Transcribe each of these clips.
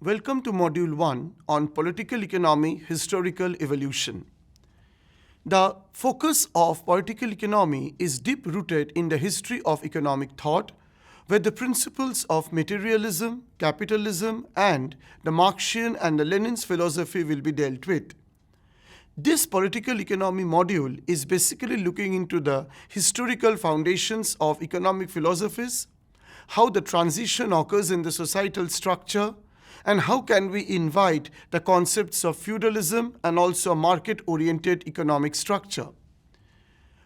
Welcome to Module 1 on Political Economy Historical Evolution. The focus of political economy is deep-rooted in the history of economic thought, where the principles of materialism, capitalism, and the Marxian and the Lenin's philosophy will be dealt with. This political economy module is basically looking into the historical foundations of economic philosophies, how the transition occurs in the societal structure, and how can we invite the concepts of feudalism and also a market-oriented economic structure.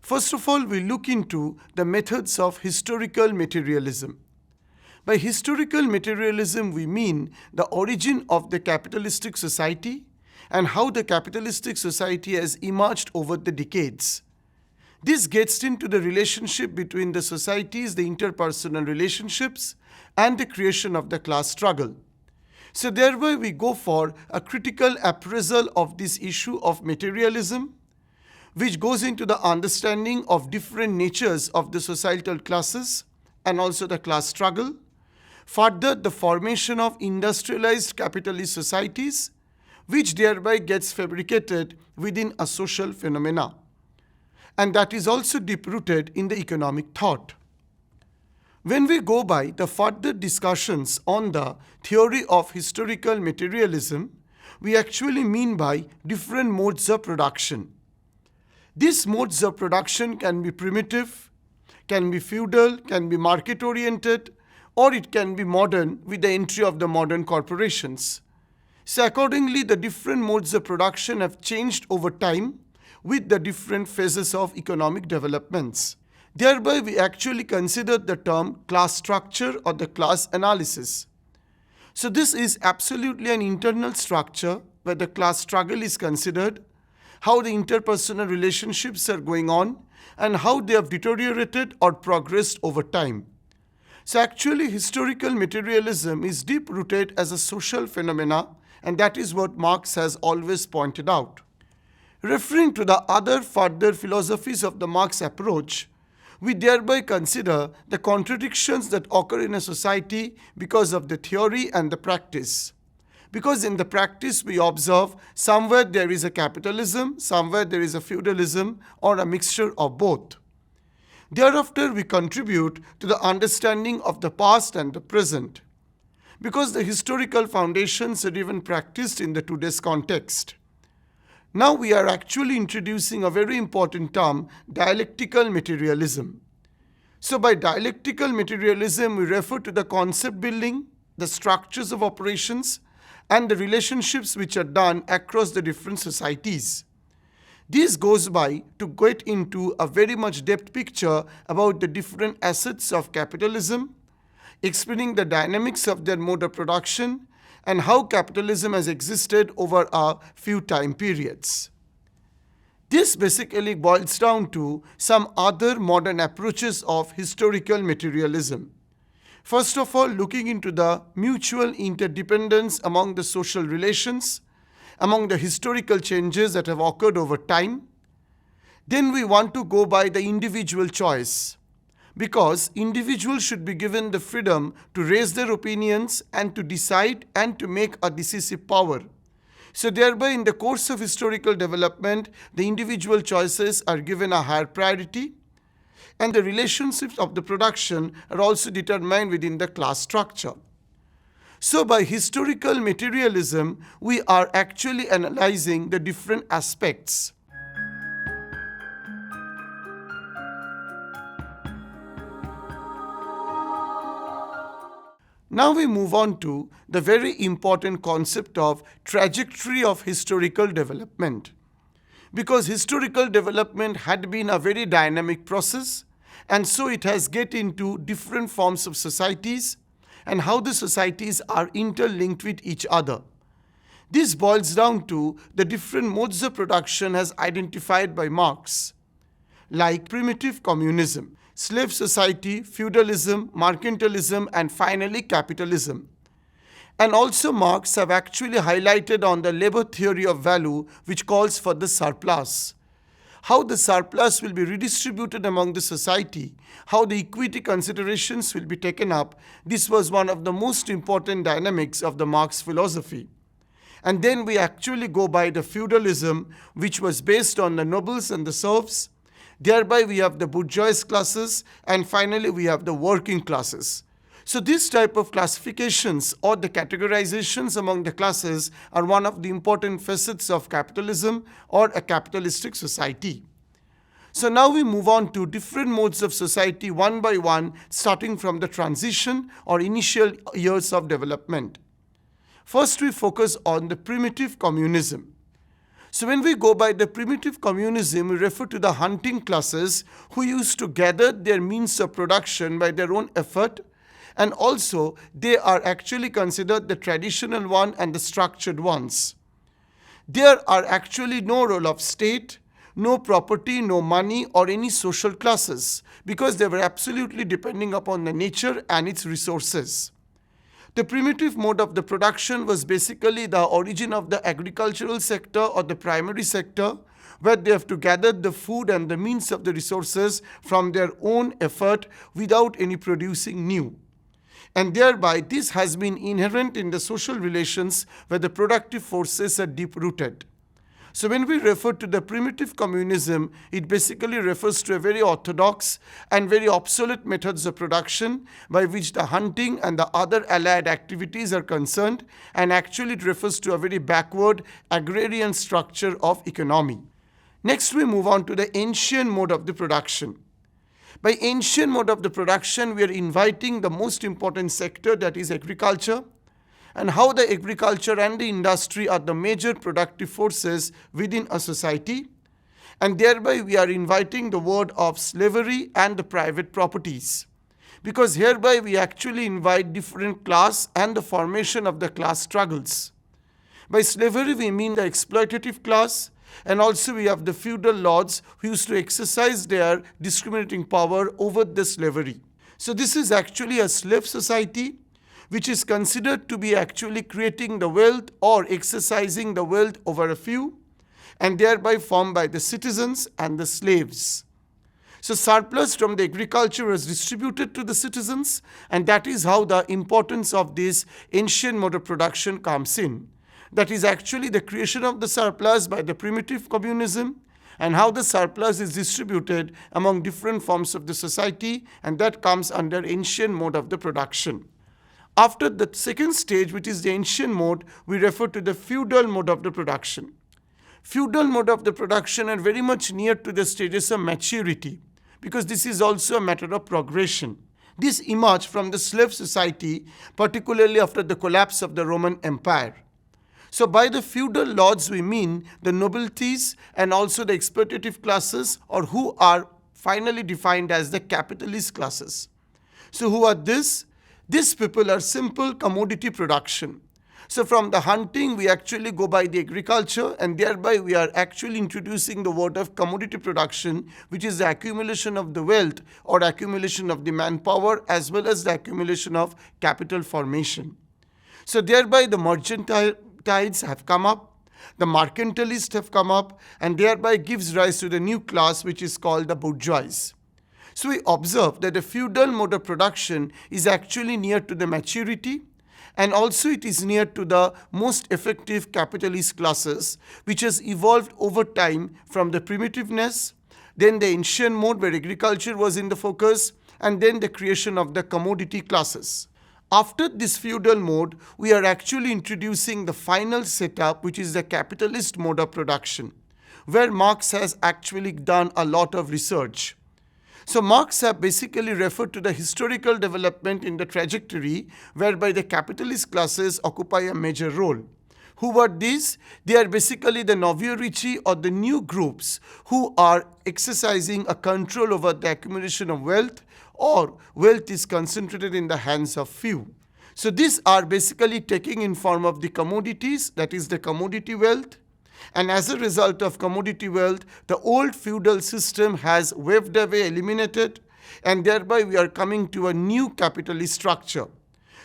First of all, we look into the methods of historical materialism. By historical materialism, we mean the origin of the capitalistic society and how the capitalistic society has emerged over the decades. This gets into the relationship between the societies, the interpersonal relationships, and the creation of the class struggle. So thereby we go for a critical appraisal of this issue of materialism, which goes into the understanding of different natures of the societal classes and also the class struggle. Further, the formation of industrialized capitalist societies, which thereby gets fabricated within a social phenomena. And that is also deep-rooted in the economic thought. When we go by the further discussions on the theory of historical materialism, we actually mean by different modes of production. These modes of production can be primitive, can be feudal, can be market-oriented, or it can be modern with the entry of the modern corporations. So accordingly, the different modes of production have changed over time with the different phases of economic developments. Thereby, we actually consider the term class structure or the class analysis. So this is absolutely an internal structure where the class struggle is considered, how the interpersonal relationships are going on, and how they have deteriorated or progressed over time. So actually, historical materialism is deep-rooted as a social phenomena, and that is what Marx has always pointed out. Referring to the other further philosophies of the Marx approach, we thereby consider the contradictions that occur in a society because of the theory and the practice. Because in the practice we observe somewhere there is a capitalism, somewhere there is a feudalism, or a mixture of both. Thereafter we contribute to the understanding of the past and the present, because the historical foundations are even practiced in the today's context. Now we are actually introducing a very important term, dialectical materialism. So by dialectical materialism, we refer to the concept building, the structures of operations, and the relationships which are done across the different societies. This goes by to get into a very much depth picture about the different assets of capitalism, explaining the dynamics of their mode of production, and how capitalism has existed over a few time periods. This basically boils down to some other modern approaches of historical materialism. First of all, looking into the mutual interdependence among the social relations, among the historical changes that have occurred over time. Then we want to go by the individual choice, because individuals should be given the freedom to raise their opinions and to decide and to make a decisive power. So thereby, in the course of historical development, the individual choices are given a higher priority, and the relationships of the production are also determined within the class structure. So by historical materialism, we are actually analyzing the different aspects. Now we move on to the very important concept of trajectory of historical development. Because historical development had been a very dynamic process, and so it has get into different forms of societies and how the societies are interlinked with each other. This boils down to the different modes of production as identified by Marx, like primitive communism, slave society, feudalism, mercantilism, and finally capitalism. And also Marx have actually highlighted on the labor theory of value, which calls for the surplus. how the surplus will be redistributed among the society, how the equity considerations will be taken up. This was one of the most important dynamics of the Marx philosophy. And then we actually go by the feudalism, which was based on the nobles and the serfs. Thereby we have the bourgeois classes, and finally we have the working classes. So this type of classifications or the categorizations among the classes are one of the important facets of capitalism or a capitalistic society. So now we move on to different modes of society one by one, starting from the transition or initial years of development. First, we focus on the primitive communism. So when we go by the primitive communism, we refer to the hunting classes who used to gather their means of production by their own effort, and also they are actually considered the traditional one and the structured ones. There are actually no role of state, no property, no money or any social classes, because they were absolutely depending upon the nature and its resources. The primitive mode of the production was basically the origin of the agricultural sector or the primary sector, where they have to gather the food and the means of the resources from their own effort without any producing new. And thereby this has been inherent in the social relations where the productive forces are deep-rooted. So when we refer to the primitive communism, it basically refers to a very orthodox and very obsolete methods of production by which the hunting and the other allied activities are concerned, and actually it refers to a very backward agrarian structure of economy. Next we move on to the ancient mode of the production. By ancient mode of the production, we are inviting the most important sector, that is agriculture, and how the agriculture and the industry are the major productive forces within a society. And thereby we are inviting the word of slavery and the private properties, because hereby we actually invite different class and the formation of the class struggles. By slavery we mean the exploitative class, and also we have the feudal lords who used to exercise their discriminating power over the slavery. So this is actually a slave society which is considered to be actually creating the wealth or exercising the wealth over a few, and thereby formed by the citizens and the slaves. So surplus from the agriculture was distributed to the citizens, and that is how the importance of this ancient mode of production comes in. That is actually the creation of the surplus by the primitive communism, and how the surplus is distributed among different forms of the society, and that comes under ancient mode of the production. After the second stage, which is the ancient mode, we refer to the feudal mode of the production. Feudal mode of the production are very much near to the stages of maturity, because this is also a matter of progression. This emerged from the slave society, particularly after the collapse of the Roman Empire. So by the feudal lords we mean the nobilities and also the exploitative classes, or who are finally defined as the capitalist classes. So who are this? These people are simple commodity production. So from the hunting we actually go by the agriculture, and thereby we are actually introducing the word of commodity production, which is the accumulation of the wealth or accumulation of the manpower as well as the accumulation of capital formation. So thereby the mercantilists have come up, the mercantilists have come up, and thereby gives rise to the new class which is called the bourgeois. So we observe that the feudal mode of production is actually near to the maturity, and also it is near to the most effective capitalist classes, which has evolved over time from the primitiveness, then the ancient mode where agriculture was in the focus, and then the creation of the commodity classes. After this feudal mode, we are actually introducing the final setup, which is the capitalist mode of production, where Marx has actually done a lot of research. So Marx have basically referred to the historical development in the trajectory whereby the capitalist classes occupy a major role. Who were these? They are basically the novio ricci, or the new groups who are exercising a control over the accumulation of wealth, or wealth is concentrated in the hands of few. So these are basically taking in form of the commodities, that is the commodity wealth. And as a result of commodity wealth, the old feudal system has waved away, eliminated, and thereby we are coming to a new capitalist structure.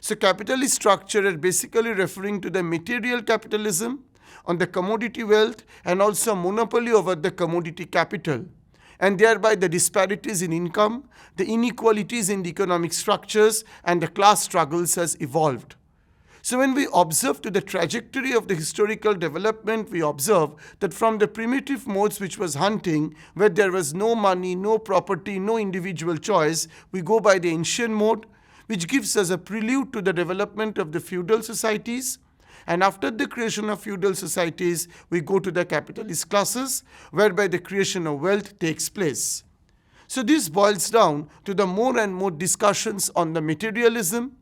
So capitalist structure is basically referring to the material capitalism, on the commodity wealth, and also monopoly over the commodity capital, and thereby the disparities in income, the inequalities in the economic structures, and the class struggles has evolved. So when we observe to the trajectory of the historical development, we observe that from the primitive modes which was hunting, where there was no money, no property, no individual choice, we go by the ancient mode, which gives us a prelude to the development of the feudal societies. And after the creation of feudal societies, we go to the capitalist classes, whereby the creation of wealth takes place. So this boils down to the more and more discussions on the materialism,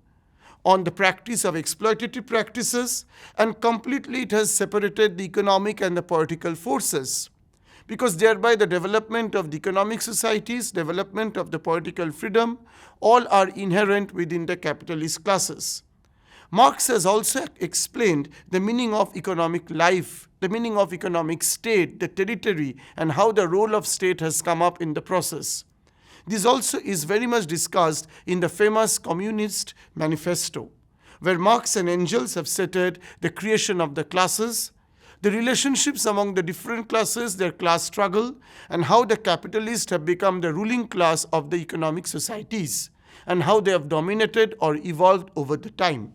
on the practice of exploitative practices, and completely it has separated the economic and the political forces, because thereby the development of the economic societies, development of the political freedom, all are inherent within the capitalist classes. Marx has also explained the meaning of economic life, the meaning of economic state, the territory, and how the role of state has come up in the process. This also is very much discussed in the famous Communist Manifesto, where Marx and Engels have stated the creation of the classes, the relationships among the different classes, their class struggle, and how the capitalists have become the ruling class of the economic societies, and how they have dominated or evolved over the time.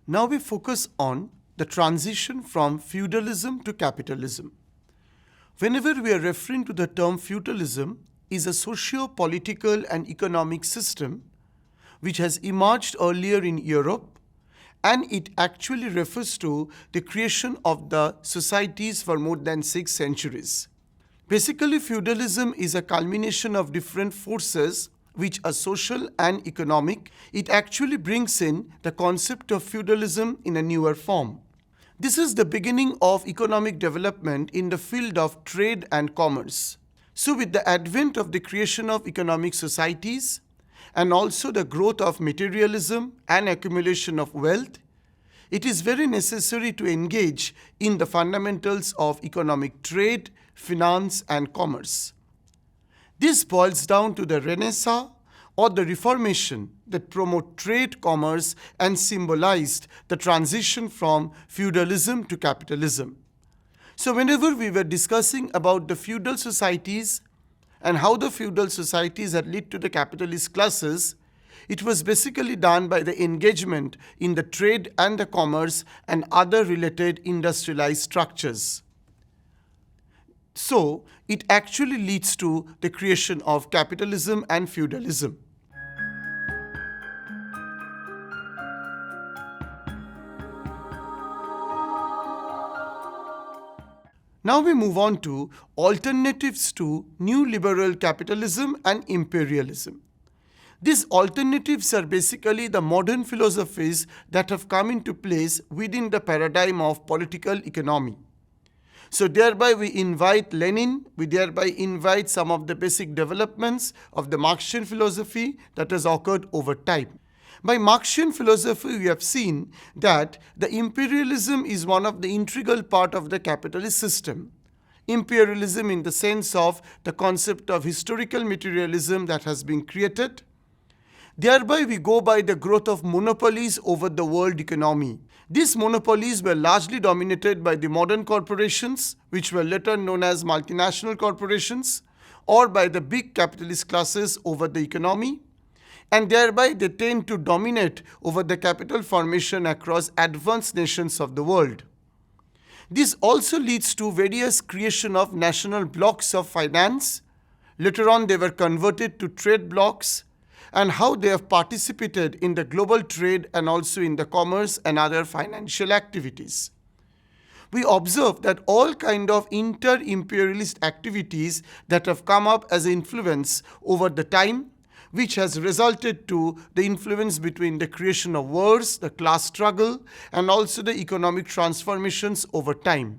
Now we focus on the transition from feudalism to capitalism. Whenever we are referring to the term feudalism, is a socio-political and economic system which has emerged earlier in Europe, and it actually refers to the creation of the societies for more than 6 centuries. Basically, feudalism is a culmination of different forces which are social and economic. It actually brings in the concept of feudalism in a newer form. This is the beginning of economic development in the field of trade and commerce. So with the advent of the creation of economic societies and also the growth of materialism and accumulation of wealth, it is very necessary to engage in the fundamentals of economic trade, finance, and commerce. This boils down to the Renaissance or the Reformation that promote trade, commerce, and symbolized the transition from feudalism to capitalism. So whenever we were discussing about the feudal societies and how the feudal societies had led to the capitalist classes, it was basically done by the engagement in the trade and the commerce and other related industrialized structures. So it actually leads to the creation of capitalism and feudalism. Now we move on to alternatives to new liberal capitalism and imperialism. These alternatives are basically the modern philosophies that have come into place within the paradigm of political economy. So thereby we invite Lenin, we thereby invite some of the basic developments of the Marxian philosophy that has occurred over time. By Marxian philosophy, we have seen that the imperialism is one of the integral part of the capitalist system. Imperialism in the sense of the concept of historical materialism that has been created. Thereby we go by the growth of monopolies over the world economy. These monopolies were largely dominated by the modern corporations, which were later known as multinational corporations, or by the big capitalist classes over the economy, and thereby they tend to dominate over the capital formation across advanced nations of the world. This also leads to various creation of national blocks of finance. Later on they were converted to trade blocks, and how they have participated in the global trade and also in the commerce and other financial activities. We observe that all kind of inter-imperialist activities that have come up as influence over the time, which has resulted to the influence between the creation of wars, the class struggle, and also the economic transformations over time.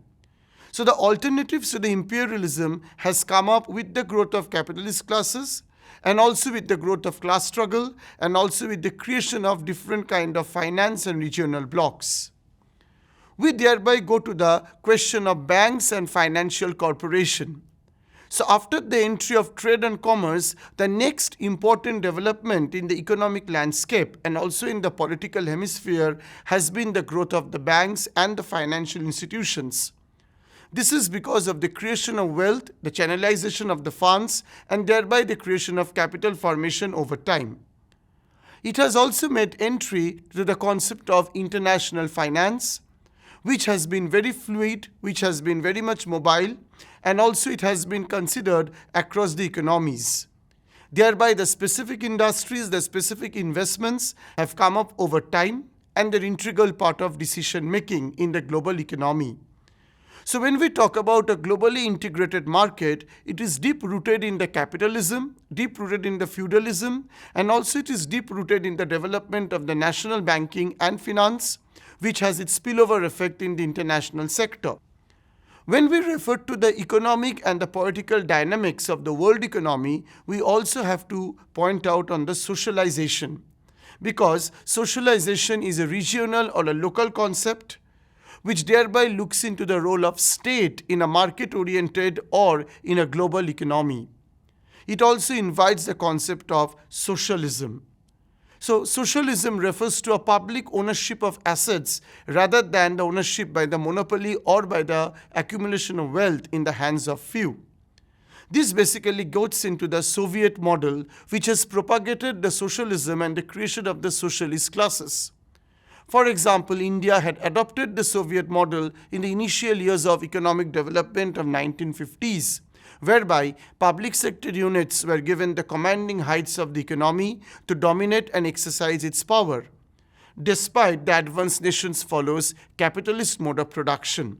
So the alternatives to the imperialism has come up with the growth of capitalist classes, and also with the growth of class struggle, and also with the creation of different kind of finance and regional blocks. We thereby go to the question of banks and financial corporation. So after the entry of trade and commerce, the next important development in the economic landscape and also in the political hemisphere has been the growth of the banks and the financial institutions. This is because of the creation of wealth, the channelization of the funds, and thereby the creation of capital formation over time. It has also made entry to the concept of international finance, which has been very fluid, which has been very much mobile, and also it has been considered across the economies. Thereby, the specific industries, the specific investments have come up over time and they're integral part of decision making in the global economy. So when we talk about a globally integrated market, it is deep rooted in the capitalism, deep rooted in the feudalism, and also it is deep rooted in the development of the national banking and finance, which has its spillover effect in the international sector. When we refer to the economic and the political dynamics of the world economy, we also have to point out on the socialization, because socialization is a regional or a local concept which thereby looks into the role of state in a market-oriented or in a global economy. It also invites the concept of socialism. So socialism refers to a public ownership of assets rather than the ownership by the monopoly or by the accumulation of wealth in the hands of few. This basically goes into the Soviet model, which has propagated the socialism and the creation of the socialist classes. For example, India had adopted the Soviet model in the initial years of economic development of 1950s, whereby public sector units were given the commanding heights of the economy to dominate and exercise its power, despite the advanced nations follows capitalist mode of production.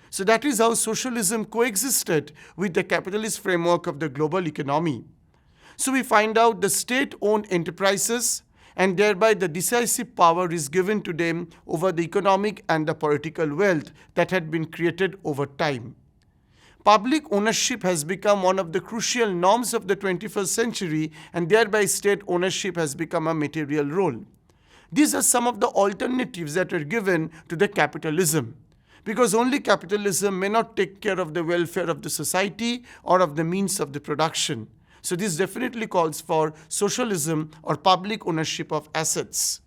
So that is how socialism coexisted with the capitalist framework of the global economy. So we find out the state-owned enterprises, and thereby the decisive power is given to them over the economic and the political wealth that had been created over time. Public ownership has become one of the crucial norms of the 21st century, and thereby state ownership has become a material role. These are some of the alternatives that are given to the capitalism, because only capitalism may not take care of the welfare of the society or of the means of the production. So this definitely calls for socialism or public ownership of assets.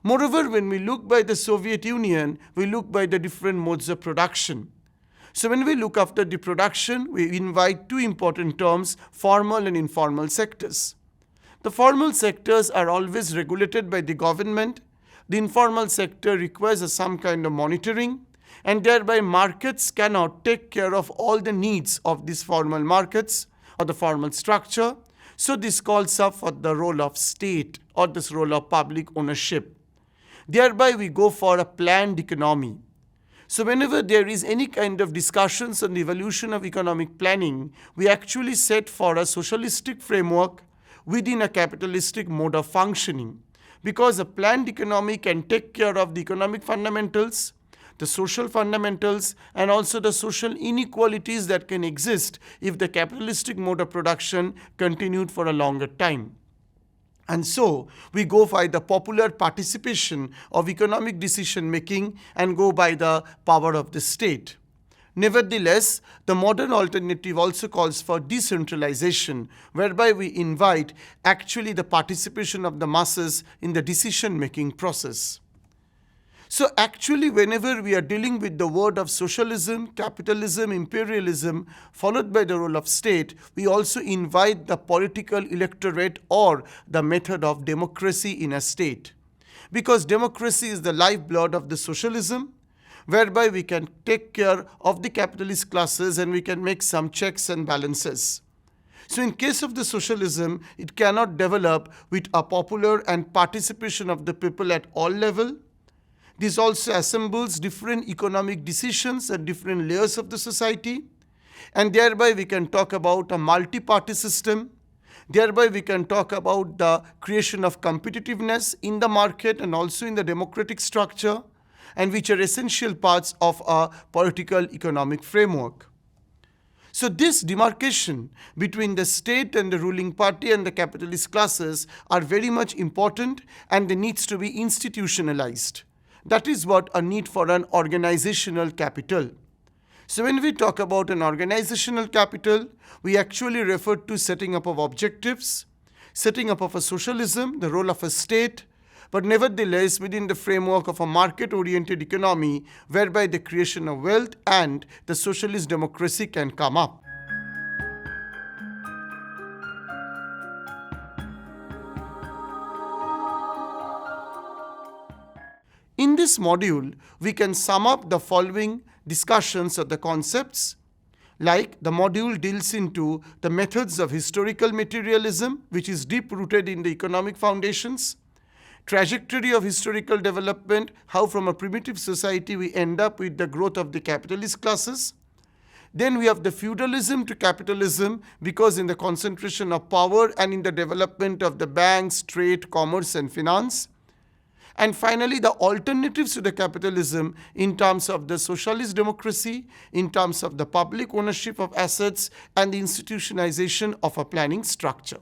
Moreover, when we look by the Soviet Union, we look by the different modes of production. So when we look after the production, we invite two important terms, formal and informal sectors. The formal sectors are always regulated by the government. The informal sector requires some kind of monitoring, and thereby markets cannot take care of all the needs of these formal markets or the formal structure. So this calls up for the role of state or this role of public ownership. Thereby we go for a planned economy. So whenever there is any kind of discussions on the evolution of economic planning, we actually set for a socialistic framework within a capitalistic mode of functioning, because a planned economy can take care of the economic fundamentals, the social fundamentals, and also the social inequalities that can exist if the capitalistic mode of production continued for a longer time. And so we go by the popular participation of economic decision making and go by the power of the state. Nevertheless, the modern alternative also calls for decentralization, whereby we invite actually the participation of the masses in the decision making process. So actually, whenever we are dealing with the word of socialism, capitalism, imperialism, followed by the role of state, we also invite the political electorate or the method of democracy in a state. Because democracy is the lifeblood of the socialism, whereby we can take care of the capitalist classes and we can make some checks and balances. So in case of the socialism, it cannot develop with a popular and participation of the people at all levels. This also assembles different economic decisions at different layers of the society, and thereby we can talk about a multi-party system. Thereby we can talk about the creation of competitiveness in the market and also in the democratic structure, and which are essential parts of a political economic framework. So this demarcation between the state and the ruling party and the capitalist classes are very much important, and they needs to be institutionalized. That is what a need for an organizational capital. So when we talk about an organizational capital, we actually refer to setting up of objectives, setting up of a socialism, the role of a state, but nevertheless within the framework of a market-oriented economy whereby the creation of wealth and the socialist democracy can come up. In this module, we can sum up the following discussions of the concepts. Like the module deals into the methods of historical materialism, which is deep-rooted in the economic foundations, trajectory of historical development, how from a primitive society we end up with the growth of the capitalist classes. Then we have the feudalism to capitalism, because in the concentration of power and in the development of the banks, trade, commerce and finance. And finally, the alternatives to the capitalism in terms of the socialist democracy, in terms of the public ownership of assets and the institutionalization of a planning structure.